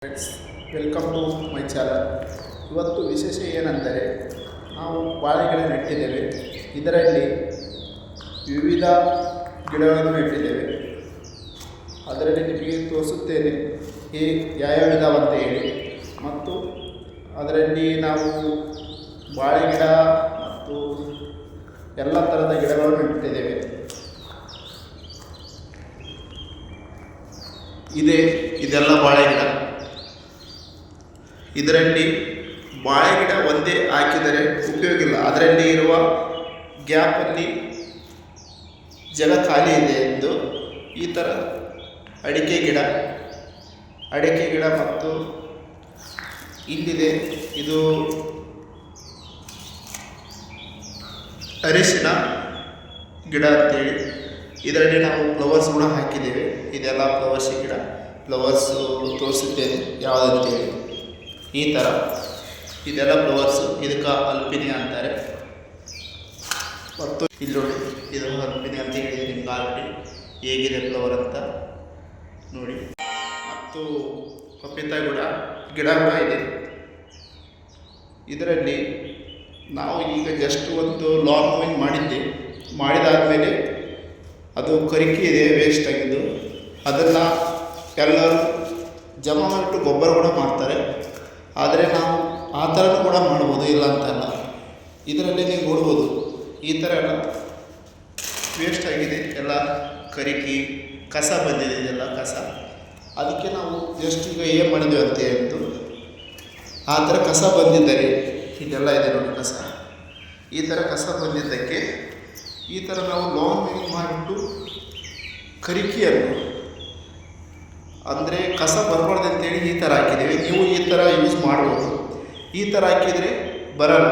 Friends, welcome to my channel. ಇವತ್ತು ವಿಶೇಷ ಏನೆಂದರೆ ನಾವು ಬಾಳೆಗಿಡ ನೆಟ್ಟಿದ್ದೇವೆ. ಇದರಲ್ಲಿ ವಿವಿಧ ಗಿಡಗಳನ್ನು ನೆಟ್ಟಿದ್ದೇವೆ. ಅದರಲ್ಲಿ ನಿಮಗೆ ತೋರಿಸುತ್ತೇನೆ ಯಾವ ಇದಾವಂತ ಹೇಳಿ. ಮತ್ತು ಅದರಲ್ಲಿ ನಾವು ಬಾಳೆ ಗಿಡ ಮತ್ತು ಎಲ್ಲ ಥರದ ಗಿಡಗಳನ್ನು ನೆಟ್ಟಿದ್ದೇವೆ. ಇದೆಲ್ಲ ಬಾಳೆ ಗಿಡ. ಇದರಲ್ಲಿ ಬಾಳೆಗಿಡ ಒಂದೇ ಹಾಕಿದರೆ ಉಪಯೋಗ ಇಲ್ಲ. ಅದರಲ್ಲಿ ಇರುವ ಗ್ಯಾಪಲ್ಲಿ ಜಾಗ ಖಾಲಿ ಇದೆ ಎಂದು ಈ ಥರ ಅಡಿಕೆ ಗಿಡ ಮತ್ತು ಇಲ್ಲಿದೆ ಇದು ಅರಿಶಿನ ಗಿಡ ಅಂತೇಳಿ. ಇದರಲ್ಲಿ ನಾವು ಫ್ಲವರ್ಸ್ ಕೂಡ ಹಾಕಿದ್ದೇವೆ. ಇದೆಲ್ಲ ಫ್ಲವರ್ಸ್ ಗಿಡ. ಫ್ಲವರ್ಸು ತೋರಿಸುತ್ತೇನೆ ಯಾವುದಂತೇಳಿ. ಈ ಥರ ಇದೆಲ್ಲ ಫ್ಲವರ್ಸು. ಇದಕ್ಕೆ ಅಲ್ಪಿನಿಯಾ ಅಂತಾರೆ. ಮತ್ತು ಇಲ್ಲಿ ನೋಡಿ, ಇದು ಅಲ್ಪಿನಿಯಾ ಅಂತ ಹೇಳಿದೆ ನಿಮ್ಗೆ ಆಲ್ರೆಡಿ ಹೇಗಿದೆ ಫ್ಲವರ್ ಅಂತ ನೋಡಿ. ಮತ್ತು ಪಪೀತಾ ಗಿಡ ಕೂಡ ಇದೆ. ಇದರಲ್ಲಿ ನಾವು ಈಗ ಜಸ್ಟ್ ಒಂದು ಲಾಂಗ್ ಮೂವಿಂಗ್ ಮಾಡಿದಾದಮೇಲೆ ಅದು ಕರಿಕೆ ಇದೆ ವೇಸ್ಟ್ ಆಗಿದ್ದು. ಅದನ್ನು ಎಲ್ಲರೂ ಜಮಾ ಮಾಡಿಟ್ಟು ಗೊಬ್ಬರ ಕೂಡ ಮಾಡ್ತಾರೆ. ಆದರೆ ನಾವು ಆ ಥರನೂ ಕೂಡ ಮಾಡ್ಬೋದು, ಇಲ್ಲ ಅಂತಲ್ಲ. ಇದರಲ್ಲಿ ನೀವು ನೋಡ್ಬೋದು ಈ ಥರ ಎಲ್ಲ ವೇಸ್ಟ್ ಆಗಿದೆ, ಎಲ್ಲ ಕರಿಕೆ ಕಸ ಬಂದಿದೆ. ಇದೆಲ್ಲ ಕಸ. ಅದಕ್ಕೆ ನಾವು ಜಸ್ಟ್ ಈಗ ಏನು ಮಾಡಿದ್ವಿ ಅಂತ ಹೇಳ್ತು ಆ ಥರ ಕಸ ಬಂದಿದ್ದರೆ ಇದೆಲ್ಲ ಇದೆ ನೋಡಿ ಕಸ. ಈ ಥರ ಕಸ ಬಂದಿದ್ದಕ್ಕೆ ಈ ಥರ ನಾವು ಲಾಂಗ್ ಮೇಕಿಂಗ್ ಮಾಡಿಬಿಟ್ಟು ಕರಿಕೆಯನ್ನು ಅಂದರೆ ಕಸ ಬರಬಾರ್ದು ಅಂತೇಳಿ ಈ ಥರ ಹಾಕಿದ್ದೀವಿ. ನೀವು ಈ ಥರ ಯೂಸ್ ಮಾಡ್ಬೋದು. ಈ ಥರ ಹಾಕಿದರೆ ಬರಲ್ಲ.